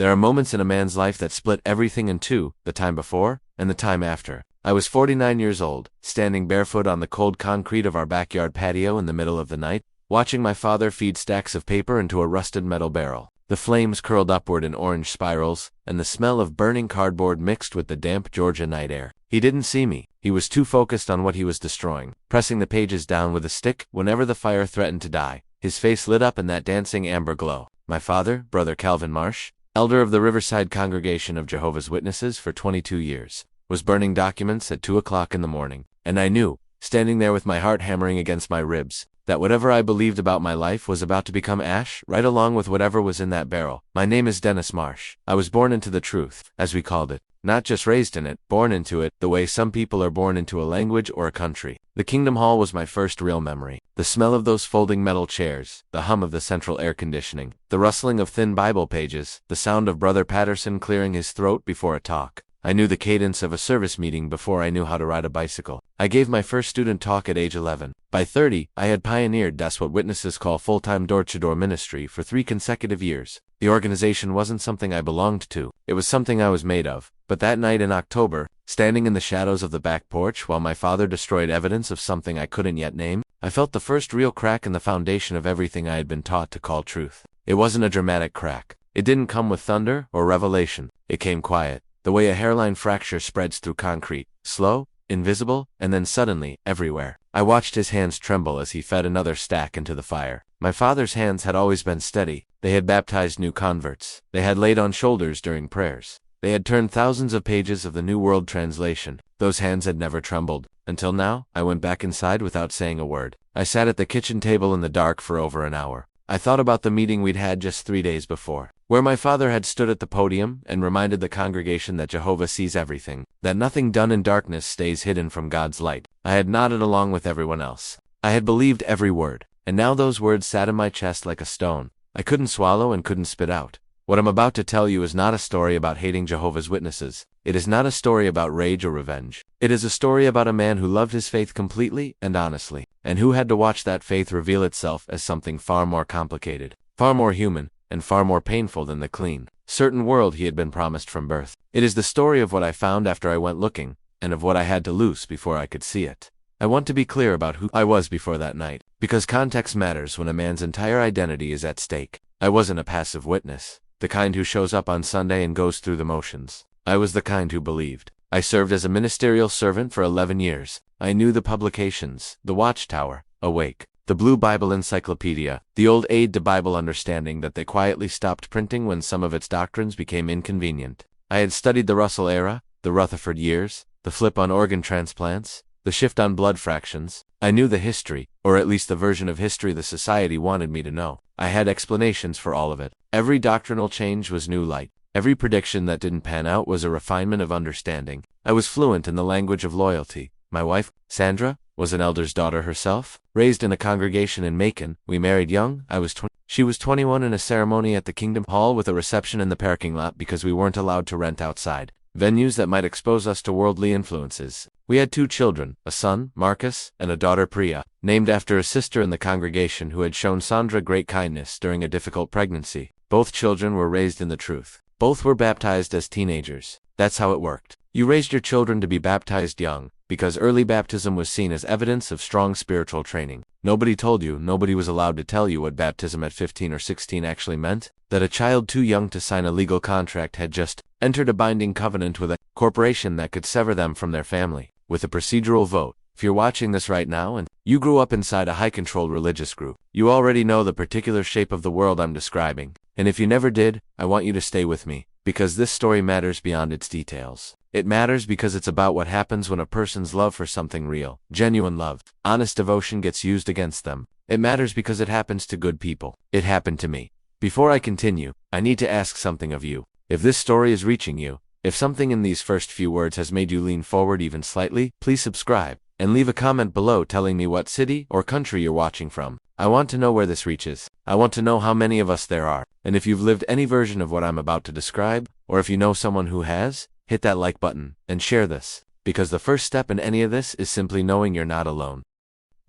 There are moments in a man's life that split everything in two, the time before and the time after. I was 49 years old, standing barefoot on the cold concrete of our backyard patio in the middle of the night, watching my father feed stacks of paper into a rusted metal barrel. The flames curled upward in orange spirals, and the smell of burning cardboard mixed with the damp Georgia night air. He didn't see me. He was too focused on what he was destroying, pressing the pages down with a stick whenever the fire threatened to die. His face lit up in that dancing amber glow. My father, Brother Calvin Marsh, elder of the Riverside Congregation of Jehovah's Witnesses for 22 years, was burning documents at 2 o'clock in the morning, and I knew, standing there with my heart hammering against my ribs, that whatever I believed about my life was about to become ash, right along with whatever was in that barrel. My name is Dennis Marsh. I was born into the truth, as we called it. Not just raised in it, born into it, the way some people are born into a language or a country. The Kingdom Hall was my first real memory. The smell of those folding metal chairs, the hum of the central air conditioning, the rustling of thin Bible pages, the sound of Brother Patterson clearing his throat before a talk. I knew the cadence of a service meeting before I knew how to ride a bicycle. I gave my first student talk at age 11. By 30, I had pioneered that's what witnesses call full-time door-to-door ministry for 3 consecutive years. The organization wasn't something I belonged to. It was something I was made of. But that night in October, standing in the shadows of the back porch while my father destroyed evidence of something I couldn't yet name, I felt the first real crack in the foundation of everything I had been taught to call truth. It wasn't a dramatic crack. It didn't come with thunder or revelation. It came quiet, the way a hairline fracture spreads through concrete, slow, invisible, and then suddenly, everywhere. I watched his hands tremble as he fed another stack into the fire. My father's hands had always been steady. They had baptized new converts. They had laid on shoulders during prayers. They had turned thousands of pages of the New World Translation. Those hands had never trembled. Until now, I went back inside without saying a word. I sat at the kitchen table in the dark for over an hour. I thought about the meeting we'd had just 3 days before, where my father had stood at the podium and reminded the congregation that Jehovah sees everything, that nothing done in darkness stays hidden from God's light. I had nodded along with everyone else. I had believed every word, and now those words sat in my chest like a stone. I couldn't swallow and couldn't spit out. What I'm about to tell you is not a story about hating Jehovah's Witnesses. It is not a story about rage or revenge. It is a story about a man who loved his faith completely and honestly, and who had to watch that faith reveal itself as something far more complicated, far more human, and far more painful than the clean, certain world he had been promised from birth. It is the story of what I found after I went looking, and of what I had to lose before I could see it. I want to be clear about who I was before that night, because context matters when a man's entire identity is at stake. I wasn't a passive witness, the kind who shows up on Sunday and goes through the motions. I was the kind who believed. I served as a ministerial servant for 11 years. I knew the publications, the Watchtower, Awake, the Blue Bible Encyclopedia, the Old Aid to Bible Understanding that they quietly stopped printing when some of its doctrines became inconvenient. I had studied the Russell era, the Rutherford years, the flip on organ transplants, the shift on blood fractions. I knew the history, or at least the version of history the society wanted me to know. I had explanations for all of it. Every doctrinal change was new light. Every prediction that didn't pan out was a refinement of understanding. I was fluent in the language of loyalty. My wife, Sandra, was an elder's daughter herself. Raised in a congregation in Macon, we married young. I was 20. She was 21 in a ceremony at the Kingdom Hall with a reception in the parking lot because we weren't allowed to rent outside venues that might expose us to worldly influences. We had 2 children, a son, Marcus, and a daughter, Priya, named after a sister in the congregation who had shown Sandra great kindness during a difficult pregnancy. Both children were raised in the truth. Both were baptized as teenagers. That's how it worked. You raised your children to be baptized young, because early baptism was seen as evidence of strong spiritual training. Nobody told you, nobody was allowed to tell you what baptism at 15 or 16 actually meant, that a child too young to sign a legal contract had just entered a binding covenant with a corporation that could sever them from their family, with a procedural vote. If you're watching this right now and you grew up inside a high-controlled religious group, you already know the particular shape of the world I'm describing. And if you never did, I want you to stay with me, because this story matters beyond its details. It matters because it's about what happens when a person's love for something real, genuine love, honest devotion gets used against them. It matters because it happens to good people. It happened to me. Before I continue, I need to ask something of you. If this story is reaching you, if something in these first few words has made you lean forward even slightly, please subscribe, and leave a comment below telling me what city or country you're watching from. I want to know where this reaches. I want to know how many of us there are, and if you've lived any version of what I'm about to describe, or if you know someone who has, hit that like button, and share this, because the first step in any of this is simply knowing you're not alone.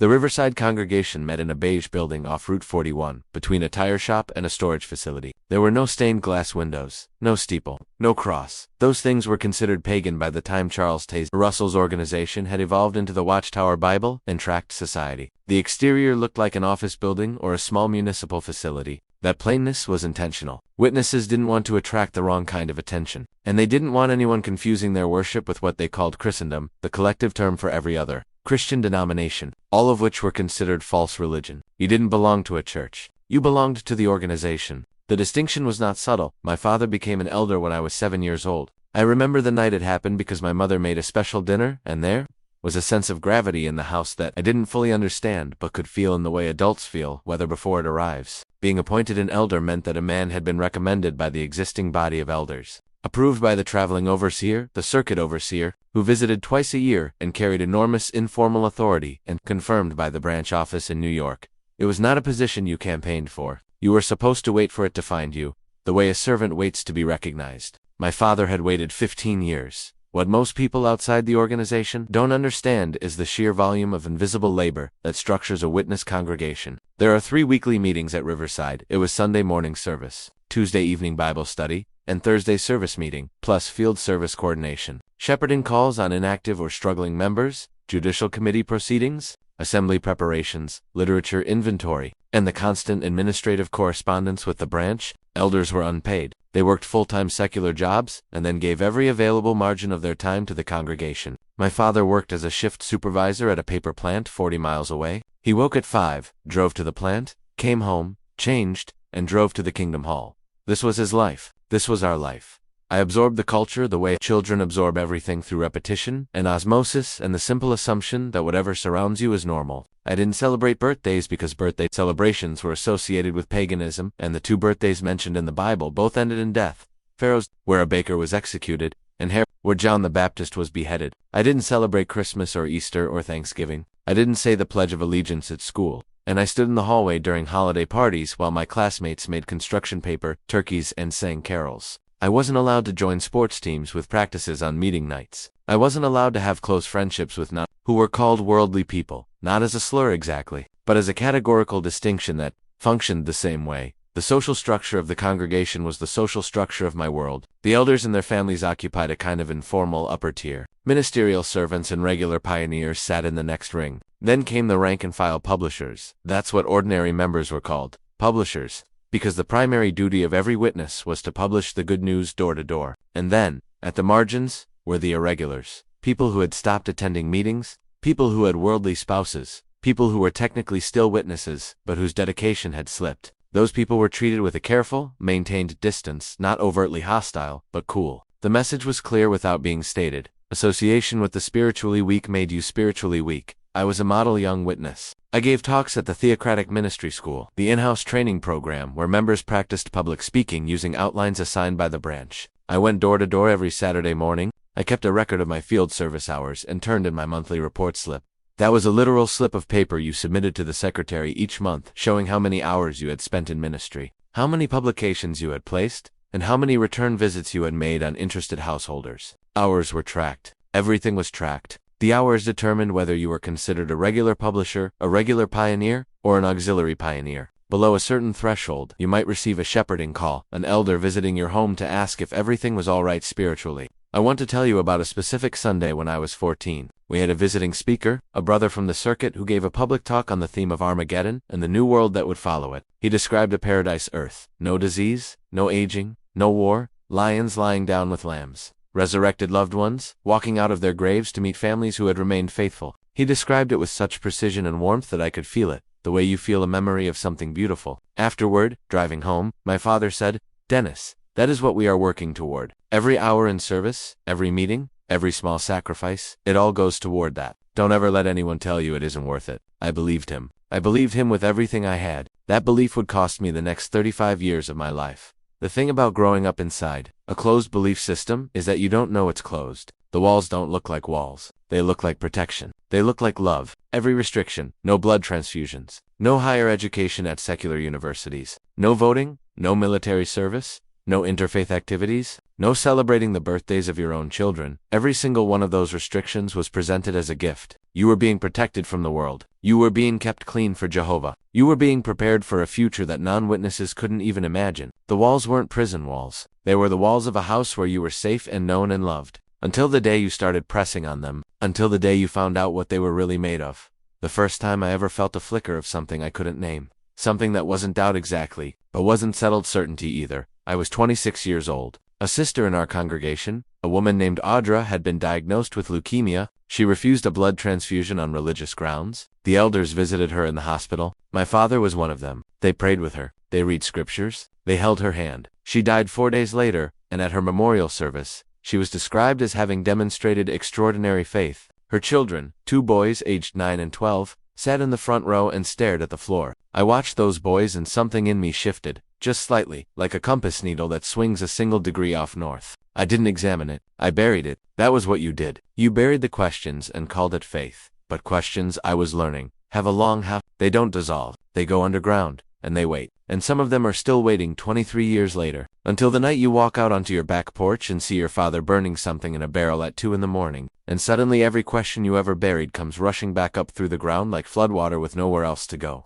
The Riverside congregation met in a beige building off Route 41, between a tire shop and a storage facility. There were no stained glass windows, no steeple, no cross. Those things were considered pagan by the time Charles Taze Russell's organization had evolved into the Watchtower Bible and Tract Society. The exterior looked like an office building or a small municipal facility. That plainness was intentional. Witnesses didn't want to attract the wrong kind of attention, and they didn't want anyone confusing their worship with what they called Christendom, the collective term for every other Christian denomination, all of which were considered false religion. You didn't belong to a church. You belonged to the organization. The distinction was not subtle. My father became an elder when I was 7 years old. I remember the night it happened because my mother made a special dinner, and there was a sense of gravity in the house that I didn't fully understand but could feel in the way adults feel, whether before it arrives. Being appointed an elder meant that a man had been recommended by the existing body of elders, approved by the traveling overseer, the circuit overseer, who visited twice a year and carried enormous informal authority, and confirmed by the branch office in New York. It was not a position you campaigned for. You were supposed to wait for it to find you, the way a servant waits to be recognized. My father had waited 15 years. What most people outside the organization don't understand is the sheer volume of invisible labor that structures a witness congregation. There are 3 weekly meetings at Riverside. It was Sunday morning service, Tuesday evening Bible study, and Thursday service meeting, plus field service coordination, shepherding calls on inactive or struggling members, judicial committee proceedings, assembly preparations, literature inventory, and the constant administrative correspondence with the branch. Elders were unpaid. They worked full-time secular jobs, and then gave every available margin of their time to the congregation. My father worked as a shift supervisor at a paper plant 40 miles away. He woke at 5, drove to the plant, came home, changed, and drove to the Kingdom Hall. This was his life. This was our life. I absorbed the culture the way children absorb everything through repetition and osmosis and the simple assumption that whatever surrounds you is normal. I didn't celebrate birthdays because birthday celebrations were associated with paganism, and the 2 birthdays mentioned in the Bible both ended in death. Pharaoh's, where a baker was executed, and Herod, where John the Baptist was beheaded. I didn't celebrate Christmas or Easter or Thanksgiving. I didn't say the Pledge of Allegiance at school, and I stood in the hallway during holiday parties while my classmates made construction paper, turkeys, and sang carols. I wasn't allowed to join sports teams with practices on meeting nights. I wasn't allowed to have close friendships with who were called worldly people, not as a slur exactly, but as a categorical distinction that functioned the same way. The social structure of the congregation was the social structure of my world. The elders and their families occupied a kind of informal upper tier. Ministerial servants and regular pioneers sat in the next ring. Then came the rank-and-file publishers. That's what ordinary members were called, publishers, because the primary duty of every witness was to publish the good news door to door. And then, at the margins, were the irregulars, people who had stopped attending meetings, people who had worldly spouses, people who were technically still witnesses, but whose dedication had slipped. Those people were treated with a careful, maintained distance, not overtly hostile, but cool. The message was clear without being stated. Association with the spiritually weak made you spiritually weak. I was a model young witness. I gave talks at the Theocratic Ministry School, the in-house training program where members practiced public speaking using outlines assigned by the branch. I went door to door every Saturday morning. I kept a record of my field service hours and turned in my monthly report slip. That was a literal slip of paper you submitted to the secretary each month, showing how many hours you had spent in ministry, how many publications you had placed, and how many return visits you had made on interested householders. Hours were tracked. Everything was tracked. The hours determined whether you were considered a regular publisher, a regular pioneer, or an auxiliary pioneer. Below a certain threshold, you might receive a shepherding call, an elder visiting your home to ask if everything was all right spiritually. I want to tell you about a specific Sunday when I was 14. We had a visiting speaker, a brother from the circuit who gave a public talk on the theme of Armageddon and the new world that would follow it. He described a paradise earth. No disease, no aging, no war, lions lying down with lambs, resurrected loved ones, walking out of their graves to meet families who had remained faithful. He described it with such precision and warmth that I could feel it, the way you feel a memory of something beautiful. Afterward, driving home, my father said, "Dennis, that is what we are working toward. Every hour in service, every meeting, every small sacrifice, it all goes toward that. Don't ever let anyone tell you it isn't worth it." I believed him. I believed him with everything I had. That belief would cost me the next 35 years of my life. The thing about growing up inside a closed belief system is that you don't know it's closed. The walls don't look like walls. They look like protection. They look like love. Every restriction, no blood transfusions, no higher education at secular universities, no voting, no military service, no interfaith activities, no celebrating the birthdays of your own children. Every single one of those restrictions was presented as a gift. You were being protected from the world. You were being kept clean for Jehovah. You were being prepared for a future that non-witnesses couldn't even imagine. The walls weren't prison walls. They were the walls of a house where you were safe and known and loved. Until the day you started pressing on them. Until the day you found out what they were really made of. The first time I ever felt a flicker of something I couldn't name. Something that wasn't doubt exactly, but wasn't settled certainty either. I was 26 years old. A sister in our congregation, a woman named Audra, had been diagnosed with leukemia. She refused a blood transfusion on religious grounds. The elders visited her in the hospital. My father was one of them. They prayed with her. They read scriptures. They held her hand. She died 4 days later, and at her memorial service, she was described as having demonstrated extraordinary faith. Her children, 2 boys aged 9 and 12, sat in the front row and stared at the floor. I watched those boys and something in me shifted, just slightly, like a compass needle that swings a single degree off north. I didn't examine it. I buried it. That was what you did. You buried the questions and called it faith. But questions, I was learning, have a long half. They don't dissolve. They go underground, and they wait. And some of them are still waiting 23 years later. Until the night you walk out onto your back porch and see your father burning something in a barrel at 2 in the morning, and suddenly every question you ever buried comes rushing back up through the ground like floodwater with nowhere else to go.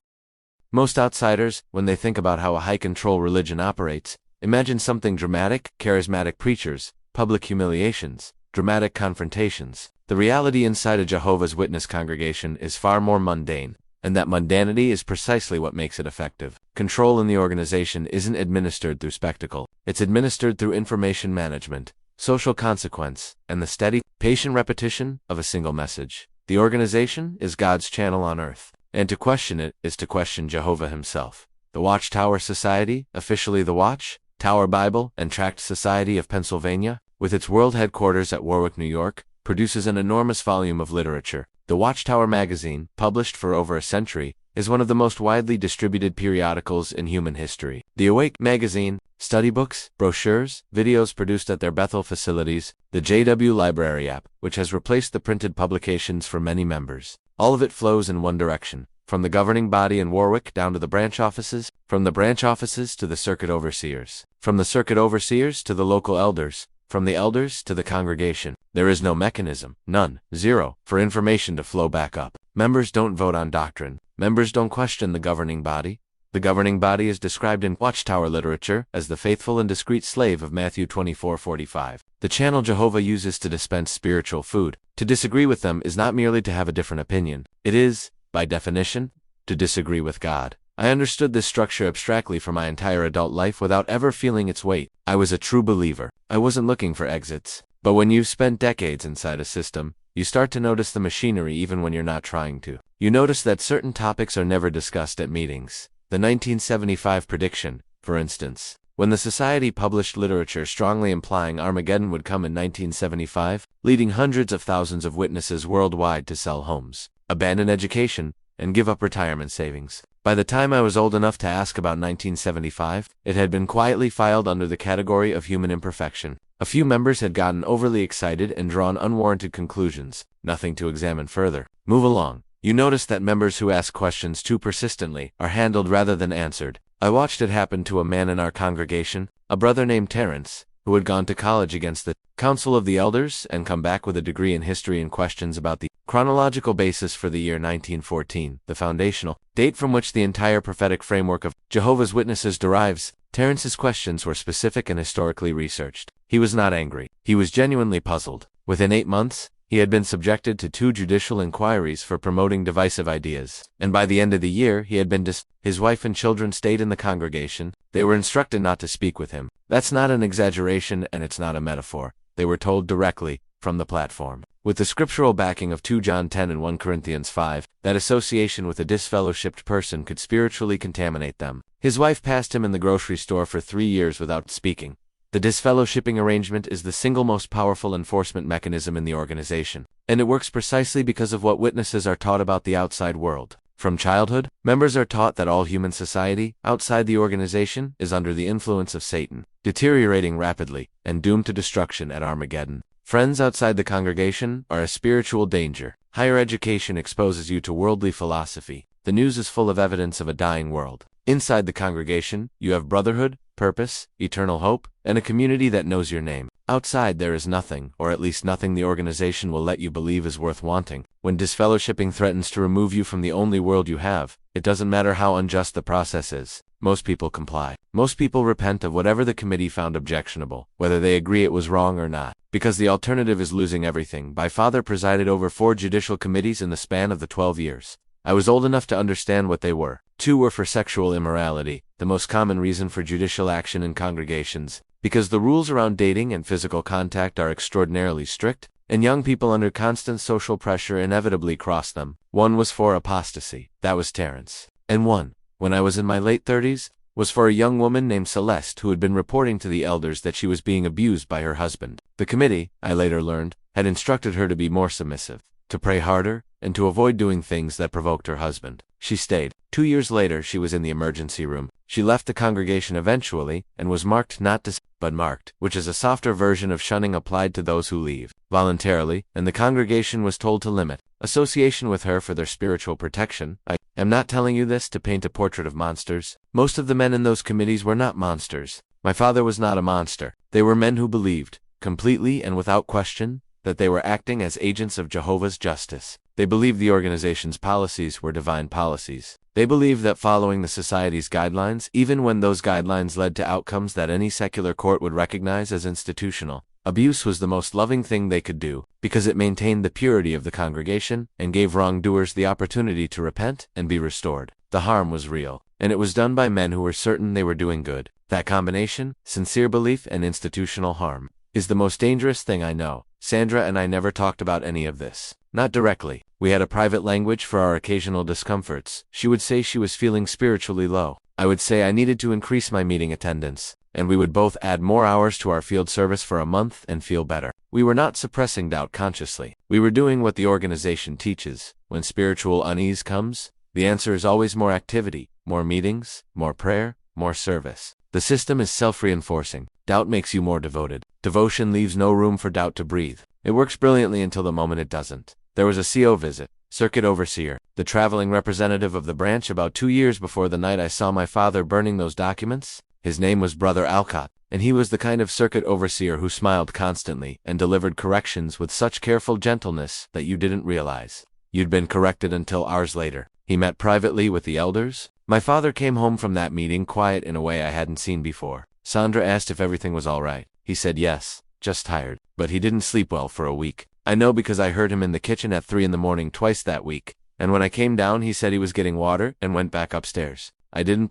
Most outsiders, when they think about how a high-control religion operates, imagine something dramatic, charismatic preachers, public humiliations, dramatic confrontations. The reality inside a Jehovah's Witness congregation is far more mundane, and that mundanity is precisely what makes it effective. Control in the organization isn't administered through spectacle. It's administered through information management, social consequence, and the steady, patient repetition of a single message. The organization is God's channel on earth, and to question it is to question Jehovah himself. The Watchtower Society, officially the Watch Tower Bible and Tract Society of Pennsylvania, with its world headquarters at Warwick, New York, produces an enormous volume of literature. The Watchtower magazine, published for over a century, is one of the most widely distributed periodicals in human history. The Awake magazine, study books, brochures, videos produced at their Bethel facilities, the JW Library app, which has replaced the printed publications for many members. All of it flows in one direction, from the governing body in Warwick down to the branch offices, from the branch offices to the circuit overseers, from the circuit overseers to the local elders, from the elders to the congregation. There is no mechanism, none, zero, for information to flow back up. Members don't vote on doctrine. Members don't question the governing body. The governing body is described in Watchtower literature as the faithful and discreet slave of Matthew 24:45. The channel Jehovah uses to dispense spiritual food. To disagree with them is not merely to have a different opinion. It is, by definition, to disagree with God. I understood this structure abstractly for my entire adult life without ever feeling its weight. I was a true believer. I wasn't looking for exits. But when you've spent decades inside a system, you start to notice the machinery even when you're not trying to. You notice that certain topics are never discussed at meetings. The 1975 prediction, for instance. When the Society published literature strongly implying Armageddon would come in 1975, leading hundreds of thousands of witnesses worldwide to sell homes, abandon education, and give up retirement savings. By the time I was old enough to ask about 1975, it had been quietly filed under the category of human imperfection. A few members had gotten overly excited and drawn unwarranted conclusions. Nothing to examine further. Move along. You notice that members who ask questions too persistently are handled rather than answered. I watched it happen to a man in our congregation, a brother named Terrence, who had gone to college against the Council of the Elders and come back with a degree in history and questions about the chronological basis for the year 1914, the foundational date from which the entire prophetic framework of Jehovah's Witnesses derives. Terrence's questions were specific and historically researched. He was not angry. He was genuinely puzzled. Within 8 months, he had been subjected to 2 judicial inquiries for promoting divisive ideas, and by the end of the year he had been His wife and children stayed in the congregation. They were instructed not to speak with him. That's not an exaggeration and it's not a metaphor. They were told directly, from the platform, with the scriptural backing of 2 John 10 and 1 Corinthians 5, that association with a disfellowshipped person could spiritually contaminate them. His wife passed him in the grocery store for 3 years without speaking. The disfellowshipping arrangement is the single most powerful enforcement mechanism in the organization, and it works precisely because of what witnesses are taught about the outside world. From childhood, members are taught that all human society, outside the organization, is under the influence of Satan, deteriorating rapidly, and doomed to destruction at Armageddon. Friends outside the congregation are a spiritual danger. Higher education exposes you to worldly philosophy. The news is full of evidence of a dying world. Inside the congregation, you have brotherhood, purpose, eternal hope, and a community that knows your name. Outside there is nothing, or at least nothing the organization will let you believe is worth wanting. When disfellowshipping threatens to remove you from the only world you have, it doesn't matter how unjust the process is. Most people comply. Most people repent of whatever the committee found objectionable, whether they agree it was wrong or not, because the alternative is losing everything. My father presided over 4 judicial committees in the span of the 12 years. I was old enough to understand what they were. 2 were for sexual immorality, the most common reason for judicial action in congregations, because the rules around dating and physical contact are extraordinarily strict, and young people under constant social pressure inevitably cross them. 1 was for apostasy. That was Terrence. And 1, when I was in my late 30s, was for a young woman named Celeste who had been reporting to the elders that she was being abused by her husband. The committee, I later learned, had instructed her to be more submissive, to pray harder, and to avoid doing things that provoked her husband. She stayed. 2 years later she was in the emergency room. She left the congregation eventually, and was marked not to but marked, which is a softer version of shunning applied to those who leave voluntarily, and the congregation was told to limit association with her for their spiritual protection. I am not telling you this to paint a portrait of monsters. Most of the men in those committees were not monsters. My father was not a monster. They were men who believed, completely and without question, that they were acting as agents of Jehovah's justice. They believed the organization's policies were divine policies. They believed that following the society's guidelines, even when those guidelines led to outcomes that any secular court would recognize as institutional, abuse was the most loving thing they could do, because it maintained the purity of the congregation and gave wrongdoers the opportunity to repent and be restored. The harm was real, and it was done by men who were certain they were doing good. That combination, sincere belief and institutional harm, is the most dangerous thing I know. Sandra and I never talked about any of this. Not directly. We had a private language for our occasional discomforts. She would say she was feeling spiritually low. I would say I needed to increase my meeting attendance, and we would both add more hours to our field service for a month and feel better. We were not suppressing doubt consciously. We were doing what the organization teaches. When spiritual unease comes, the answer is always more activity, more meetings, more prayer, more service. The system is self-reinforcing. Doubt makes you more devoted. Devotion leaves no room for doubt to breathe. It works brilliantly until the moment it doesn't. There was a CO visit, circuit overseer, the traveling representative of the branch about 2 years before the night I saw my father burning those documents. His name was Brother Alcott, and he was the kind of circuit overseer who smiled constantly and delivered corrections with such careful gentleness that you didn't realize you'd been corrected until hours later. He met privately with the elders. My father came home from that meeting quiet in a way I hadn't seen before. Sandra asked if everything was all right. He said yes, just tired, but he didn't sleep well for a week. I know because I heard him in the kitchen at 3 in the morning twice that week, and when I came down he said he was getting water and went back upstairs. You didn't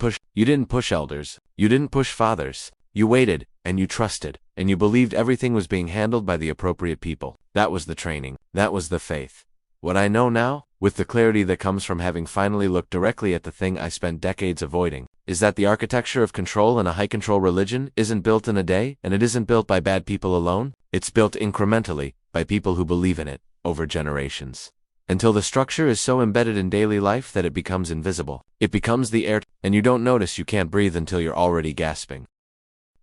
push elders. You didn't push fathers. You waited, and you trusted, and you believed everything was being handled by the appropriate people. That was the training. That was the faith. What I know now, with the clarity that comes from having finally looked directly at the thing I spent decades avoiding, is that the architecture of control in a high-control religion isn't built in a day, and it isn't built by bad people alone. It's built incrementally, by people who believe in it, over generations. Until the structure is so embedded in daily life that it becomes invisible. It becomes the air, and you don't notice you can't breathe until you're already gasping.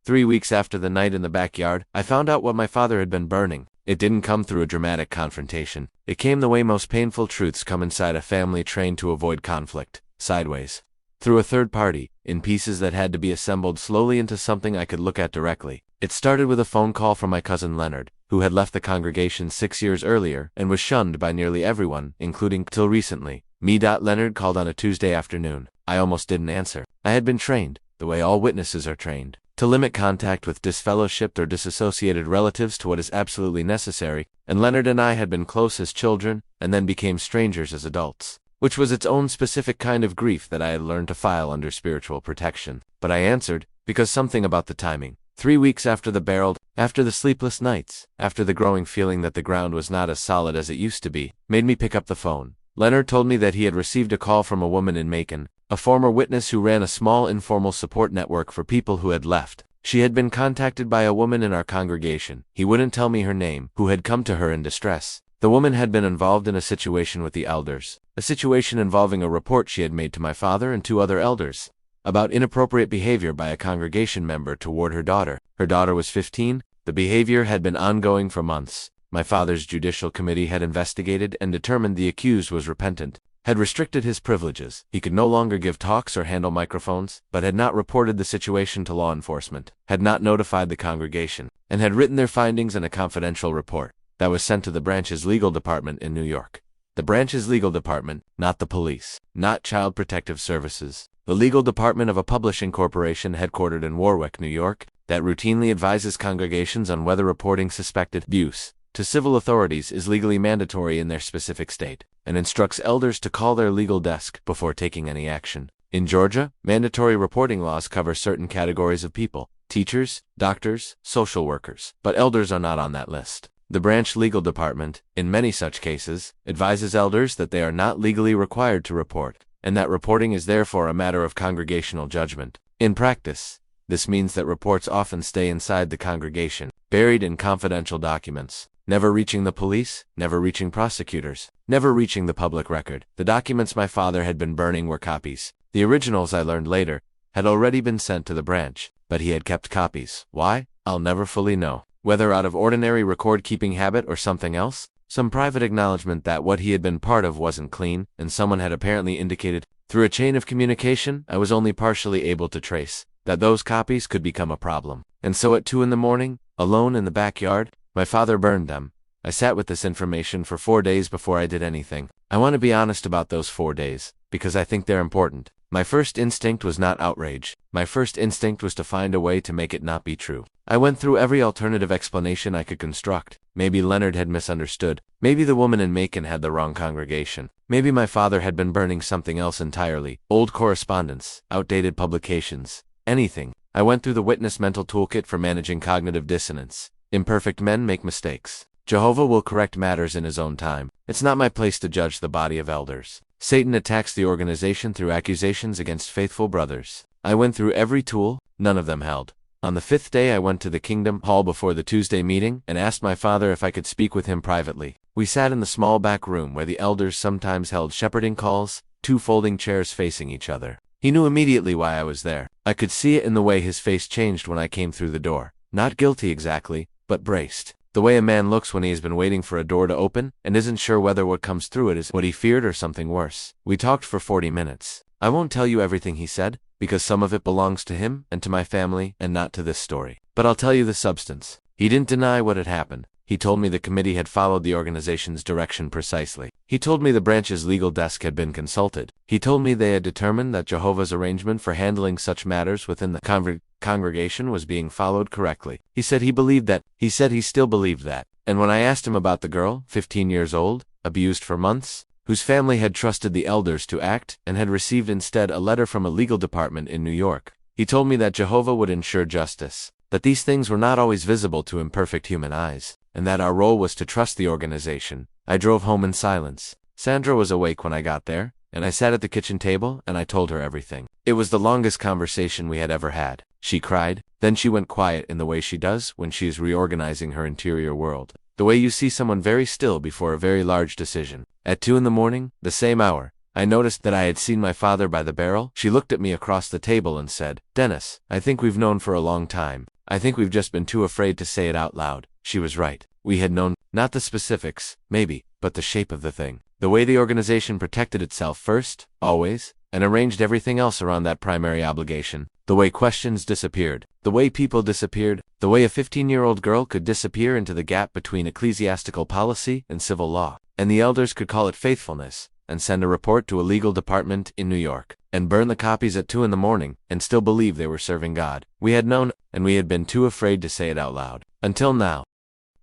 3 weeks after the night in the backyard, I found out what my father had been burning. It didn't come through a dramatic confrontation. It came the way most painful truths come inside a family trained to avoid conflict, sideways. Through a third party, in pieces that had to be assembled slowly into something I could look at directly. It started with a phone call from my cousin Leonard, who had left the congregation 6 years earlier and was shunned by nearly everyone, including, till recently, me. Leonard called on a Tuesday afternoon. I almost didn't answer. I had been trained, the way all witnesses are trained, to limit contact with disfellowshipped or disassociated relatives to what is absolutely necessary, and Leonard and I had been close as children, and then became strangers as adults, which was its own specific kind of grief that I had learned to file under spiritual protection. But I answered, because something about the timing. 3 weeks after the barrel, after the sleepless nights, after the growing feeling that the ground was not as solid as it used to be, made me pick up the phone. Leonard told me that he had received a call from a woman in Macon, a former witness who ran a small informal support network for people who had left. She had been contacted by a woman in our congregation, he wouldn't tell me her name, who had come to her in distress. The woman had been involved in a situation with the elders, a situation involving a report she had made to my father and 2 other elders, about inappropriate behavior by a congregation member toward her daughter. Her daughter was 15. The behavior had been ongoing for months. My father's judicial committee had investigated and determined the accused was repentant, had restricted his privileges. He could no longer give talks or handle microphones, but had not reported the situation to law enforcement, had not notified the congregation, and had written their findings in a confidential report that was sent to the branch's legal department in New York. The branch's legal department, not the police, not Child Protective Services. The legal department of a publishing corporation headquartered in Warwick, New York, that routinely advises congregations on whether reporting suspected abuse to civil authorities is legally mandatory in their specific state, and instructs elders to call their legal desk before taking any action. In Georgia, mandatory reporting laws cover certain categories of people: teachers, doctors, social workers, but elders are not on that list. The branch legal department, in many such cases, advises elders that they are not legally required to report, and that reporting is therefore a matter of congregational judgment. In practice, this means that reports often stay inside the congregation, buried in confidential documents, never reaching the police, never reaching prosecutors, never reaching the public record. The documents my father had been burning were copies. The originals, I learned later, had already been sent to the branch, but he had kept copies. Why? I'll never fully know. Whether out of ordinary record-keeping habit or something else, some private acknowledgement that what he had been part of wasn't clean, and someone had apparently indicated, through a chain of communication I was only partially able to trace, that those copies could become a problem. And so at 2 in the morning, alone in the backyard, my father burned them. I sat with this information for 4 days before I did anything. I want to be honest about those 4 days, because I think they're important. My first instinct was not outrage. My first instinct was to find a way to make it not be true. I went through every alternative explanation I could construct. Maybe Leonard had misunderstood. Maybe the woman in Macon had the wrong congregation. Maybe my father had been burning something else entirely. Old correspondence, outdated publications, anything. I went through the witness mental toolkit for managing cognitive dissonance. Imperfect men make mistakes. Jehovah will correct matters in his own time. It's not my place to judge the body of elders. Satan attacks the organization through accusations against faithful brothers. I went through every tool, none of them held. On the 5th day I went to the Kingdom Hall before the Tuesday meeting and asked my father if I could speak with him privately. We sat in the small back room where the elders sometimes held shepherding calls, 2 folding chairs facing each other. He knew immediately why I was there. I could see it in the way his face changed when I came through the door. Not guilty exactly, but braced. The way a man looks when he has been waiting for a door to open and isn't sure whether what comes through it is what he feared or something worse. We talked for 40 minutes. I won't tell you everything he said, because some of it belongs to him and to my family and not to this story. But I'll tell you the substance. He didn't deny what had happened. He told me the committee had followed the organization's direction precisely. He told me the branch's legal desk had been consulted. He told me they had determined that Jehovah's arrangement for handling such matters within the congregation was being followed correctly. He said he believed that. He said he still believed that. And when I asked him about the girl, 15 years old, abused for months, whose family had trusted the elders to act and had received instead a letter from a legal department in New York, he told me that Jehovah would ensure justice, that these things were not always visible to imperfect human eyes, and that our role was to trust the organization. I drove home in silence. Sandra was awake when I got there, and I sat at the kitchen table and I told her everything. It was the longest conversation we had ever had. She cried, then she went quiet in the way she does when she is reorganizing her interior world. The way you see someone very still before a very large decision. At 2 in the morning, the same hour, I noticed that I had seen my father by the barrel. She looked at me across the table and said, "Dennis, I think we've known for a long time. I think we've just been too afraid to say it out loud." She was right. We had known, not the specifics, maybe, but the shape of the thing. The way the organization protected itself first, always, and arranged everything else around that primary obligation. The way questions disappeared. The way people disappeared. The way a 15-year-old girl could disappear into the gap between ecclesiastical policy and civil law. And the elders could call it faithfulness, and send a report to a legal department in New York, and burn the copies at 2 in the morning, and still believe they were serving God. We had known, and we had been too afraid to say it out loud. Until now.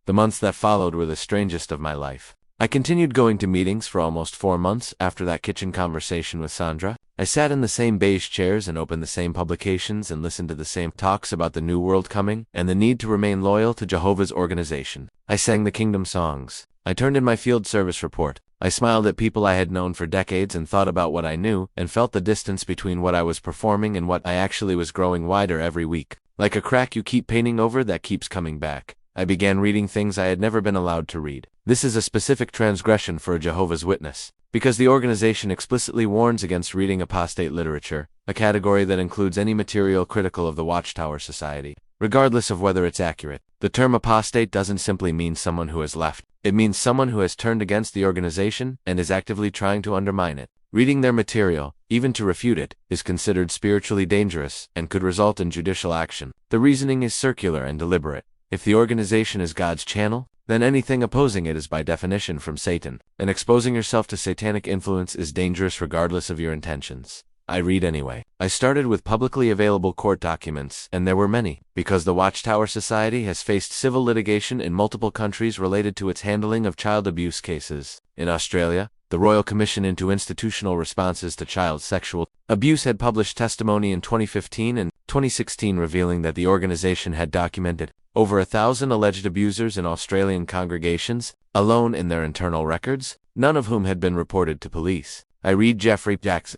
The months that followed were the strangest of my life. I continued going to meetings for almost 4 months after that kitchen conversation with Sandra. I sat in the same beige chairs and opened the same publications and listened to the same talks about the new world coming and the need to remain loyal to Jehovah's organization. I sang the kingdom songs. I turned in my field service report. I smiled at people I had known for decades and thought about what I knew and felt the distance between what I was performing and what I actually was growing wider every week. Like a crack you keep painting over that keeps coming back. I began reading things I had never been allowed to read. This is a specific transgression for a Jehovah's Witness, because the organization explicitly warns against reading apostate literature, a category that includes any material critical of the Watchtower Society, regardless of whether it's accurate. The term apostate doesn't simply mean someone who has left. It means someone who has turned against the organization and is actively trying to undermine it. Reading their material, even to refute it, is considered spiritually dangerous and could result in judicial action. The reasoning is circular and deliberate. If the organization is God's channel, then anything opposing it is by definition from Satan, and exposing yourself to satanic influence is dangerous regardless of your intentions. I read anyway. I started with publicly available court documents, and there were many, because the Watchtower Society has faced civil litigation in multiple countries related to its handling of child abuse cases. In Australia, the Royal Commission into Institutional Responses to Child Sexual Abuse had published testimony in 2015 and 2016 revealing that the organization had documented over 1,000 alleged abusers in Australian congregations, alone in their internal records, none of whom had been reported to police. I read Jeffrey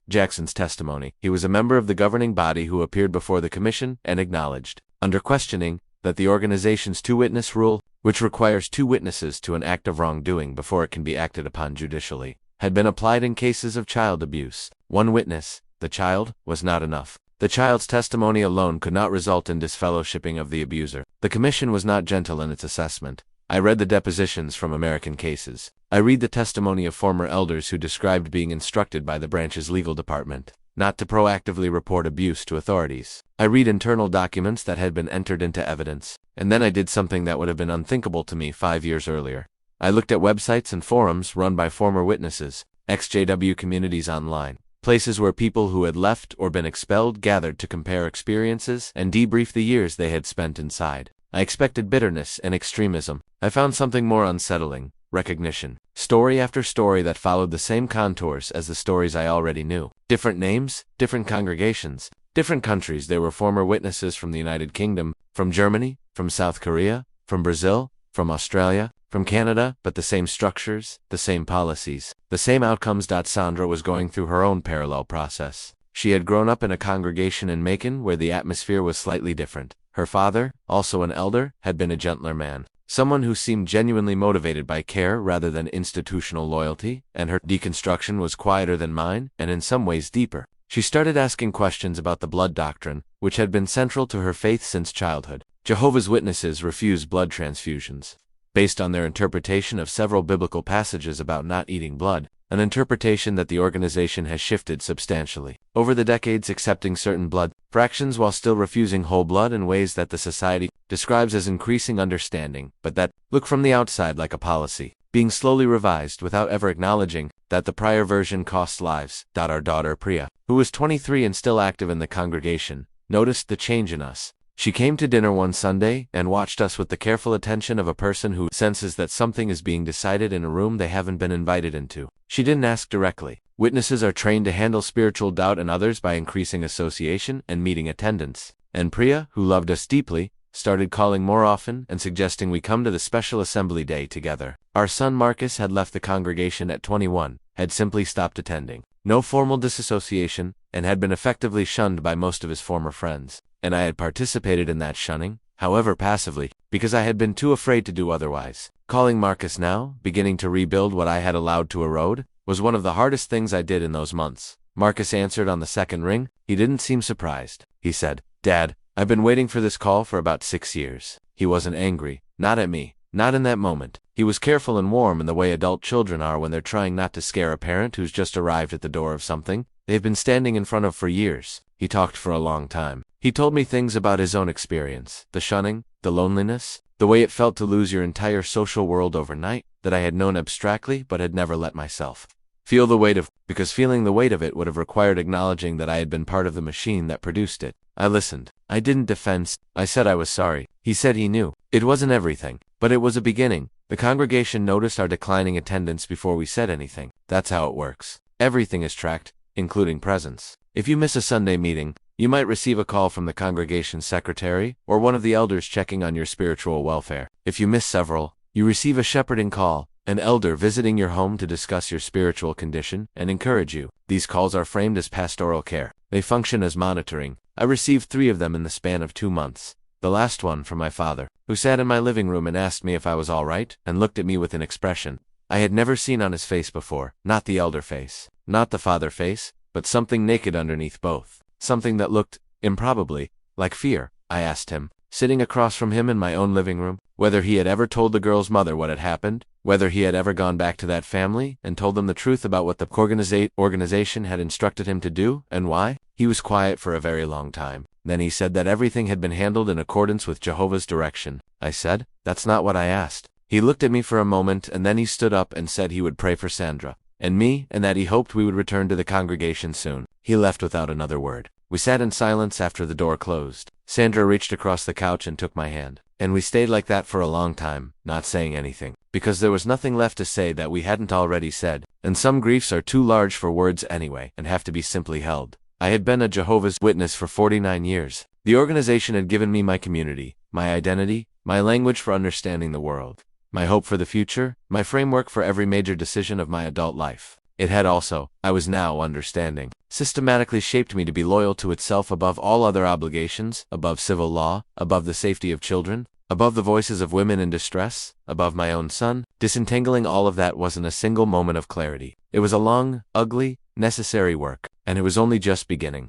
Jackson's testimony. He was a member of the governing body who appeared before the commission and acknowledged, under questioning, that the organization's two-witness rule, which requires 2 witnesses to an act of wrongdoing before it can be acted upon judicially, had been applied in cases of child abuse. 1 witness, the child, was not enough. The child's testimony alone could not result in disfellowshipping of the abuser. The commission was not gentle in its assessment. I read the depositions from American cases. I read the testimony of former elders who described being instructed by the branch's legal department not to proactively report abuse to authorities. I read internal documents that had been entered into evidence. And then I did something that would have been unthinkable to me 5 years earlier. I looked at websites and forums run by former witnesses, XJW communities online, places where people who had left or been expelled gathered to compare experiences and debrief the years they had spent inside. I expected bitterness and extremism. I found something more unsettling: recognition. Story after story that followed the same contours as the stories I already knew. Different names, different congregations, different countries. They were former witnesses from the United Kingdom, from Germany, from South Korea, from Brazil, from Australia, from Canada, but the same structures, the same policies, the same outcomes. Sandra was going through her own parallel process. She had grown up in a congregation in Macon where the atmosphere was slightly different. Her father, also an elder, had been a gentler man, someone who seemed genuinely motivated by care rather than institutional loyalty, and her deconstruction was quieter than mine, and in some ways deeper. She started asking questions about the blood doctrine, which had been central to her faith since childhood. Jehovah's Witnesses refuse blood transfusions, based on their interpretation of several biblical passages about not eating blood, an interpretation that the organization has shifted substantially over the decades, accepting certain blood fractions while still refusing whole blood in ways that the society describes as increasing understanding, but that look from the outside like a policy being slowly revised without ever acknowledging that the prior version costs lives. Our daughter Priya, who was 23 and still active in the congregation, noticed the change in us. She came to dinner one Sunday and watched us with the careful attention of a person who senses that something is being decided in a room they haven't been invited into. She didn't ask directly. Witnesses are trained to handle spiritual doubt in others by increasing association and meeting attendance. And Priya, who loved us deeply, started calling more often and suggesting we come to the special assembly day together. Our son Marcus had left the congregation at 21, had simply stopped attending. No formal disassociation, and had been effectively shunned by most of his former friends. And I had participated in that shunning, however passively, because I had been too afraid to do otherwise. Calling Marcus now, beginning to rebuild what I had allowed to erode, was one of the hardest things I did in those months. Marcus answered on the second ring. He didn't seem surprised. He said, "Dad, I've been waiting for this call for about 6 years." He wasn't angry, not at me, not in that moment. He was careful and warm in the way adult children are when they're trying not to scare a parent who's just arrived at the door of something they've been standing in front of for years. He talked for a long time. He told me things about his own experience, the shunning, the loneliness, the way it felt to lose your entire social world overnight, that I had known abstractly but had never let myself feel the weight of, because feeling the weight of it would have required acknowledging that I had been part of the machine that produced it. I listened. I didn't defend. I said I was sorry. He said he knew. It wasn't everything, but it was a beginning. The congregation noticed our declining attendance before we said anything. That's how it works. Everything is tracked, including presence. If you miss a Sunday meeting, you might receive a call from the congregation's secretary or one of the elders checking on your spiritual welfare. If you miss several, you receive a shepherding call, an elder visiting your home to discuss your spiritual condition and encourage you. These calls are framed as pastoral care. They function as monitoring. I received 3 of them in the span of 2 months. The last one from my father, who sat in my living room and asked me if I was all right, and looked at me with an expression I had never seen on his face before. Not the elder face, not the father face, but something naked underneath both. Something that looked, improbably, like fear. I asked him, sitting across from him in my own living room, whether he had ever told the girl's mother what had happened, whether he had ever gone back to that family and told them the truth about what the organization had instructed him to do, and why. He was quiet for a very long time. Then he said that everything had been handled in accordance with Jehovah's direction. I said, "That's not what I asked." He looked at me for a moment and then he stood up and said he would pray for Sandra and me and that he hoped we would return to the congregation soon. He left without another word. We sat in silence after the door closed. Sandra reached across the couch and took my hand. And we stayed like that for a long time, not saying anything, because there was nothing left to say that we hadn't already said, and some griefs are too large for words anyway and have to be simply held. I had been a Jehovah's Witness for 49 years. The organization had given me my community, my identity, my language for understanding the world, my hope for the future, my framework for every major decision of my adult life. It had also, I was now understanding, systematically shaped me to be loyal to itself above all other obligations, above civil law, above the safety of children, above the voices of women in distress, above my own son. Disentangling all of that wasn't a single moment of clarity. It was a long, ugly, necessary work, and it was only just beginning.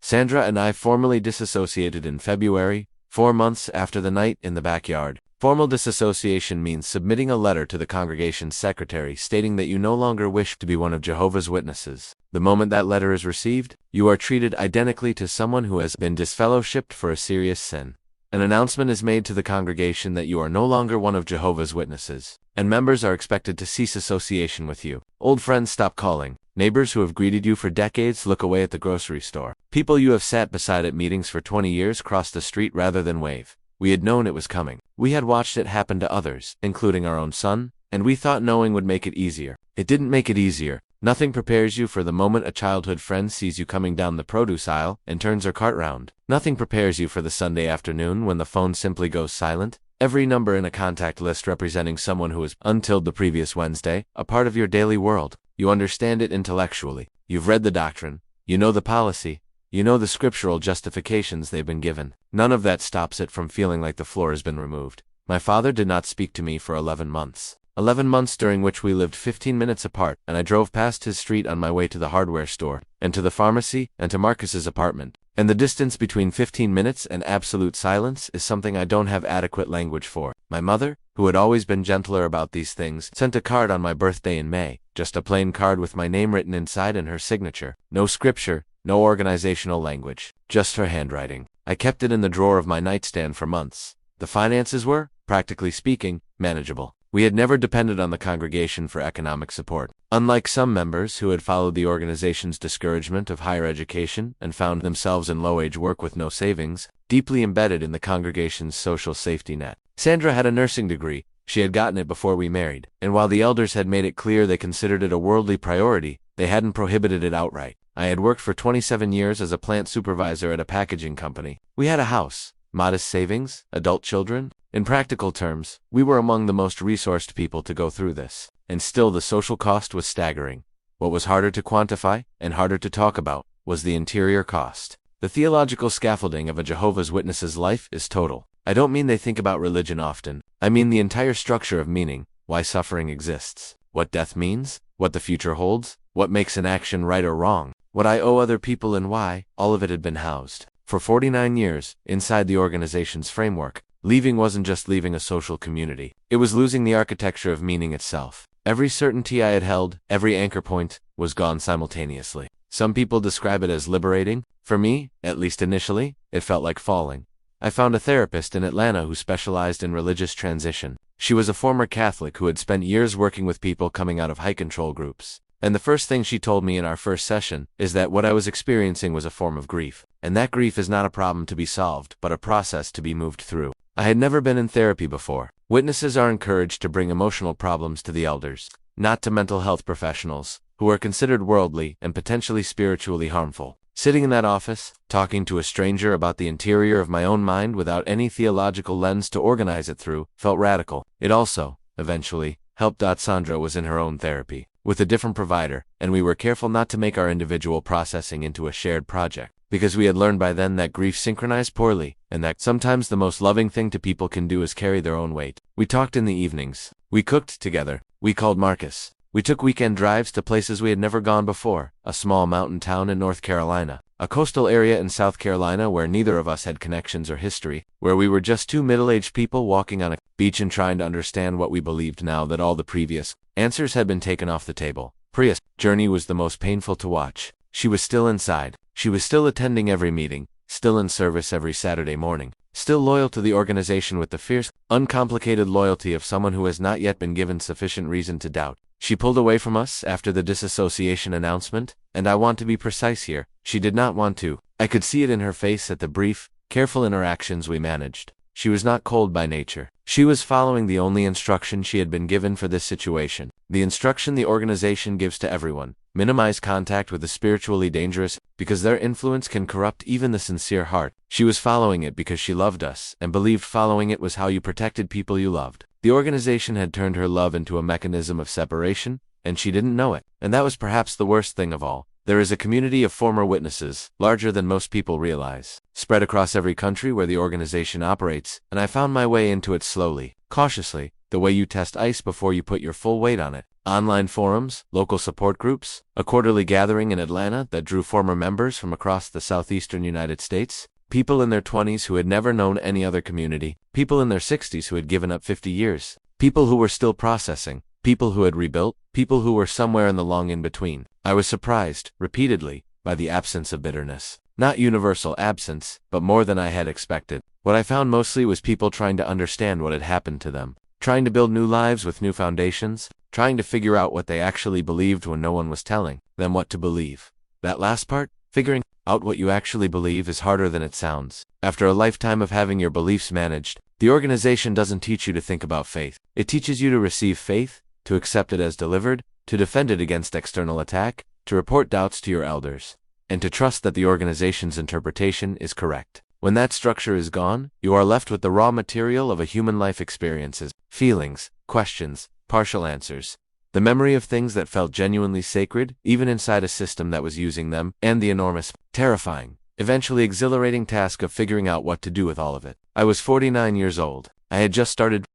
Sandra and I formally disassociated in February, 4 months after the night in the backyard. Formal disassociation means submitting a letter to the congregation's secretary stating that you no longer wish to be one of Jehovah's Witnesses. The moment that letter is received, you are treated identically to someone who has been disfellowshipped for a serious sin. An announcement is made to the congregation that you are no longer one of Jehovah's Witnesses, and members are expected to cease association with you. Old friends stop calling. Neighbors who have greeted you for decades look away at the grocery store. People you have sat beside at meetings for 20 years cross the street rather than wave. We had known it was coming. We had watched it happen to others, including our own son, and we thought knowing would make it easier. It didn't make it easier. Nothing prepares you for the moment a childhood friend sees you coming down the produce aisle and turns her cart round. Nothing prepares you for the Sunday afternoon when the phone simply goes silent. Every number in a contact list representing someone who was, until the previous Wednesday, a part of your daily world. You understand it intellectually. You've read the doctrine. You know the policy. You know the scriptural justifications they've been given. None of that stops it from feeling like the floor has been removed. My father did not speak to me for 11 months. 11 months during which we lived 15 minutes apart, and I drove past his street on my way to the hardware store, and to the pharmacy, and to Marcus's apartment. And the distance between 15 minutes and absolute silence is something I don't have adequate language for. My mother, who had always been gentler about these things, sent a card on my birthday in May, just a plain card with my name written inside and her signature. No scripture, no organizational language, just her handwriting. I kept it in the drawer of my nightstand for months. The finances were, practically speaking, manageable. We had never depended on the congregation for economic support. Unlike some members who had followed the organization's discouragement of higher education and found themselves in low-wage work with no savings, deeply embedded in the congregation's social safety net. Sandra had a nursing degree. She had gotten it before we married, and while the elders had made it clear they considered it a worldly priority, they hadn't prohibited it outright. I had worked for 27 years as a plant supervisor at a packaging company. We had a house, modest savings, adult children. In practical terms, we were among the most resourced people to go through this. And still the social cost was staggering. What was harder to quantify, and harder to talk about, was the interior cost. The theological scaffolding of a Jehovah's Witness's life is total. I don't mean they think about religion often. I mean the entire structure of meaning, why suffering exists, what death means, what the future holds, what makes an action right or wrong, what I owe other people and why. All of it had been housed, for 49 years, inside the organization's framework. Leaving wasn't just leaving a social community. It was losing the architecture of meaning itself. Every certainty I had held, every anchor point, was gone simultaneously. Some people describe it as liberating. For me, at least initially, it felt like falling. I found a therapist in Atlanta who specialized in religious transition. She was a former Catholic who had spent years working with people coming out of high control groups. And the first thing she told me in our first session is that what I was experiencing was a form of grief. And that grief is not a problem to be solved, but a process to be moved through. I had never been in therapy before. Witnesses are encouraged to bring emotional problems to the elders, not to mental health professionals, who are considered worldly and potentially spiritually harmful. Sitting in that office, talking to a stranger about the interior of my own mind without any theological lens to organize it through, felt radical. It also, eventually, helped. Sandra was in her own therapy, with a different provider, and we were careful not to make our individual processing into a shared project, because we had learned by then that grief synchronized poorly, and that sometimes the most loving thing to people can do is carry their own weight. We talked in the evenings. We cooked together. We called Marcus. We took weekend drives to places we had never gone before, a small mountain town in North Carolina, a coastal area in South Carolina where neither of us had connections or history, where we were just two middle-aged people walking on a beach and trying to understand what we believed now that all the previous answers had been taken off the table. Priya's journey was the most painful to watch. She was still inside. She was still attending every meeting, still in service every Saturday morning, still loyal to the organization with the fierce, uncomplicated loyalty of someone who has not yet been given sufficient reason to doubt. She pulled away from us after the disassociation announcement, and I want to be precise here, she did not want to. I could see it in her face at the brief, careful interactions we managed. She was not cold by nature. She was following the only instruction she had been given for this situation. The instruction the organization gives to everyone: minimize contact with the spiritually dangerous, because their influence can corrupt even the sincere heart. She was following it because she loved us, and believed following it was how you protected people you loved. The organization had turned her love into a mechanism of separation, and she didn't know it. And that was perhaps the worst thing of all. There is a community of former witnesses, larger than most people realize, spread across every country where the organization operates, and I found my way into it slowly, cautiously, the way you test ice before you put your full weight on it. Online forums, local support groups, a quarterly gathering in Atlanta that drew former members from across the southeastern United States, people in their 20s who had never known any other community, people in their 60s who had given up 50 years, people who were still processing, people who had rebuilt, people who were somewhere in the long in-between. I was surprised, repeatedly, by the absence of bitterness. Not universal absence, but more than I had expected. What I found mostly was people trying to understand what had happened to them, trying to build new lives with new foundations, trying to figure out what they actually believed when no one was telling them what to believe. That last part, figuring out what you actually believe, is harder than it sounds. After a lifetime of having your beliefs managed, the organization doesn't teach you to think about faith. It teaches you to receive faith, to accept it as delivered, to defend it against external attack, to report doubts to your elders, and to trust that the organization's interpretation is correct. When that structure is gone, you are left with the raw material of a human life: experiences, feelings, questions, partial answers, the memory of things that felt genuinely sacred, even inside a system that was using them, and the enormous, terrifying, eventually exhilarating task of figuring out what to do with all of it. I was 49 years old. I had just started.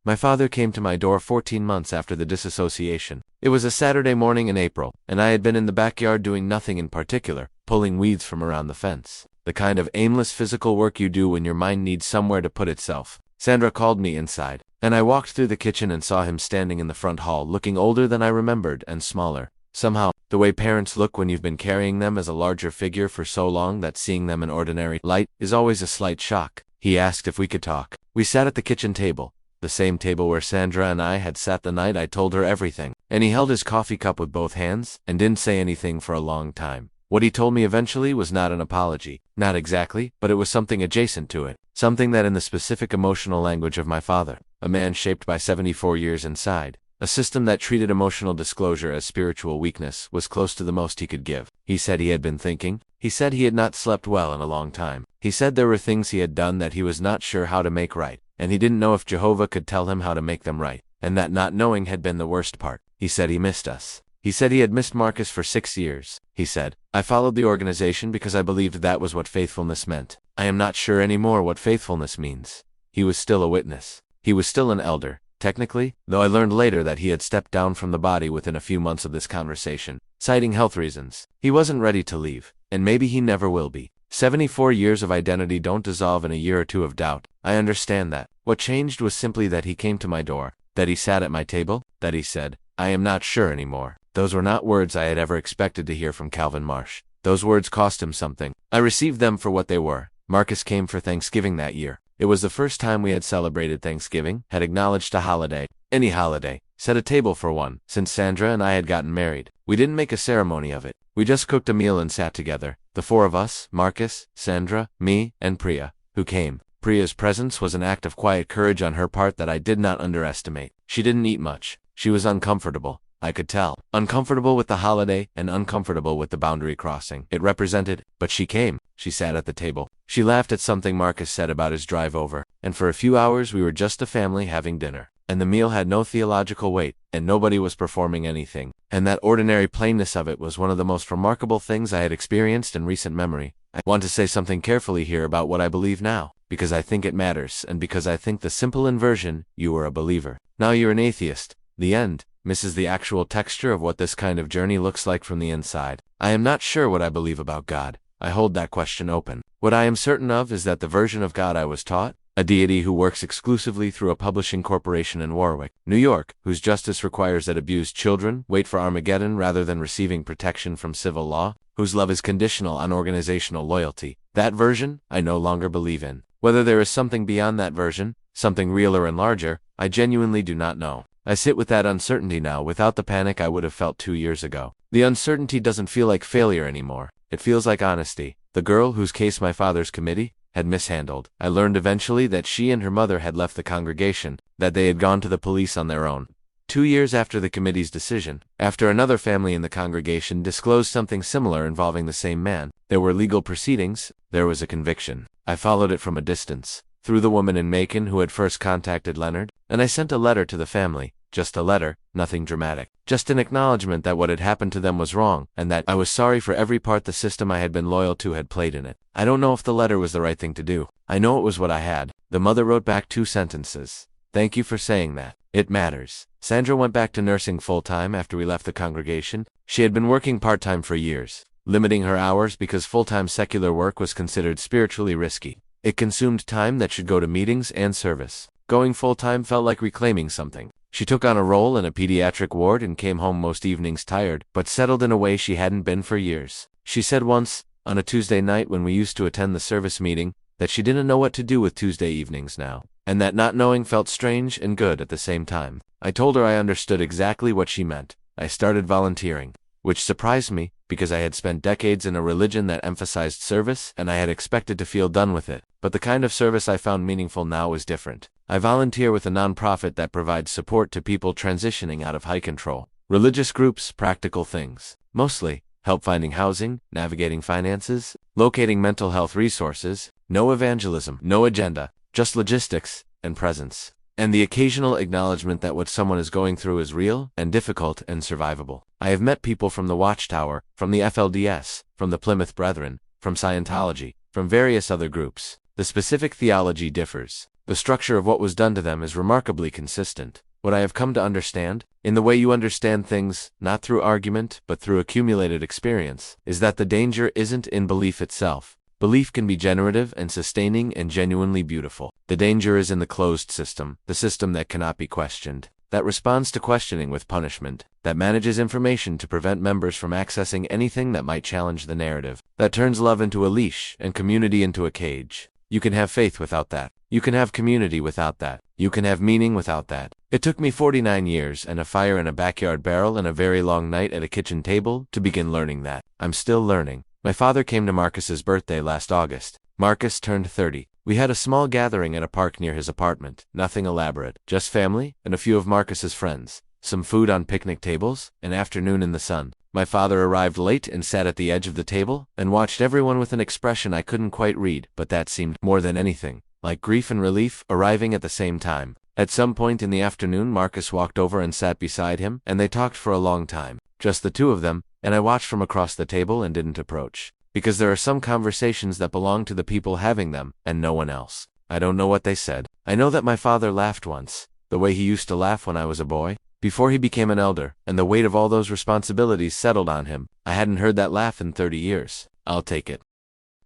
My father came to my door 14 months after the disassociation. It was a Saturday morning in April, and I had been in the backyard doing nothing in particular, pulling weeds from around the fence. The kind of aimless physical work you do when your mind needs somewhere to put itself. Sandra called me inside, and I walked through the kitchen and saw him standing in the front hall, looking older than I remembered and smaller. Somehow, the way parents look when you've been carrying them as a larger figure for so long that seeing them in ordinary light is always a slight shock. He asked if we could talk. We sat at the kitchen table, the same table where Sandra and I had sat the night I told her everything, and he held his coffee cup with both hands and didn't say anything for a long time. What he told me eventually was not an apology, not exactly, but it was something adjacent to it, something that, in the specific emotional language of my father, a man shaped by 74 years inside, a system that treated emotional disclosure as spiritual weakness, was close to the most he could give. He said he had been thinking. He said he had not slept well in a long time. He said there were things he had done that he was not sure how to make right, and he didn't know if Jehovah could tell him how to make them right, and that not knowing had been the worst part. He said he missed us. He said he had missed Marcus for 6 years. He said, I followed the organization because I believed that was what faithfulness meant. I am not sure anymore what faithfulness means. He was still a witness. He was still an elder, technically, though I learned later that he had stepped down from the body within a few months of this conversation, citing health reasons. He wasn't ready to leave, and maybe he never will be. 74 years of identity don't dissolve in a year or two of doubt. I understand that. What changed was simply that he came to my door, that he sat at my table, that he said, I am not sure anymore. Those were not words I had ever expected to hear from Calvin Marsh. Those words cost him something. I received them for what they were. Marcus came for Thanksgiving that year. It was the first time we had celebrated Thanksgiving, had acknowledged a holiday, any holiday, set a table for one, since Sandra and I had gotten married. We didn't make a ceremony of it. We just cooked a meal and sat together, the four of us, Marcus, Sandra, me, and Priya, who came. Priya's presence was an act of quiet courage on her part that I did not underestimate. She didn't eat much. She was uncomfortable. I could tell. Uncomfortable with the holiday and uncomfortable with the boundary crossing it represented, but she came. She sat at the table. She laughed at something Marcus said about his drive over, and for a few hours we were just a family having dinner. And the meal had no theological weight, and nobody was performing anything. And that ordinary plainness of it was one of the most remarkable things I had experienced in recent memory. I want to say something carefully here about what I believe now, because I think it matters, and because I think the simple inversion, you were a believer, now you're an atheist, the end, misses the actual texture of what this kind of journey looks like from the inside. I am not sure what I believe about God. I hold that question open. What I am certain of is that the version of God I was taught, a deity who works exclusively through a publishing corporation in Warwick, New York, whose justice requires that abused children wait for Armageddon rather than receiving protection from civil law, whose love is conditional on organizational loyalty, That version, I no longer believe in. Whether there is something beyond that version, something realer and larger, I genuinely do not know. I sit with that uncertainty now without the panic I would have felt 2 years ago. The uncertainty doesn't feel like failure anymore. It feels like honesty. The girl whose case my father's committee had mishandled. I learned eventually that she and her mother had left the congregation, that they had gone to the police on their own. 2 years after the committee's decision, after another family in the congregation disclosed something similar involving the same man, there were legal proceedings, there was a conviction. I followed it from a distance, through the woman in Macon who had first contacted Leonard, and I sent a letter to the family, just a letter, nothing dramatic, just an acknowledgement that what had happened to them was wrong, and that I was sorry for every part the system I had been loyal to had played in it. I don't know if the letter was the right thing to do. I know it was what I had. The mother wrote back 2 sentences. Thank you for saying that. It matters. Sandra went back to nursing full-time after we left the congregation. She had been working part-time for years, limiting her hours because full-time secular work was considered spiritually risky. It consumed time that should go to meetings and service. Going full-time felt like reclaiming something. She took on a role in a pediatric ward and came home most evenings tired, but settled in a way she hadn't been for years. She said once, on a Tuesday night when we used to attend the service meeting, that she didn't know what to do with Tuesday evenings now, and that not knowing felt strange and good at the same time. I told her I understood exactly what she meant. I started volunteering, which surprised me because I had spent decades in a religion that emphasized service and I had expected to feel done with it. But the kind of service I found meaningful now was different. I volunteer with a nonprofit that provides support to people transitioning out of high control. Religious groups, practical things. Mostly, help finding housing, navigating finances, locating mental health resources, no evangelism, no agenda, just logistics and presence. And the occasional acknowledgement that what someone is going through is real and difficult and survivable. I have met people from the Watchtower, from the FLDS, from the Plymouth Brethren, from Scientology, from various other groups. The specific theology differs. The structure of what was done to them is remarkably consistent. What I have come to understand, in the way you understand things, not through argument, but through accumulated experience, is that the danger isn't in belief itself. Belief can be generative and sustaining and genuinely beautiful. The danger is in the closed system, the system that cannot be questioned, that responds to questioning with punishment, that manages information to prevent members from accessing anything that might challenge the narrative, that turns love into a leash and community into a cage. You can have faith without that. You can have community without that. You can have meaning without that. It took me 49 years and a fire in a backyard barrel and a very long night at a kitchen table to begin learning that. I'm still learning. My father came to Marcus's birthday last August. Marcus turned 30. We had a small gathering at a park near his apartment. Nothing elaborate. Just family and a few of Marcus's friends. Some food on picnic tables, an afternoon in the sun. My father arrived late and sat at the edge of the table and watched everyone with an expression I couldn't quite read, but that seemed more than anything like grief and relief arriving at the same time. At some point in the afternoon, Marcus walked over and sat beside him, and they talked for a long time. Just the two of them, and I watched from across the table and didn't approach. Because there are some conversations that belong to the people having them, and no one else. I don't know what they said. I know that my father laughed once, the way he used to laugh when I was a boy, before he became an elder, and the weight of all those responsibilities settled on him. I hadn't heard that laugh in 30 years. I'll take it.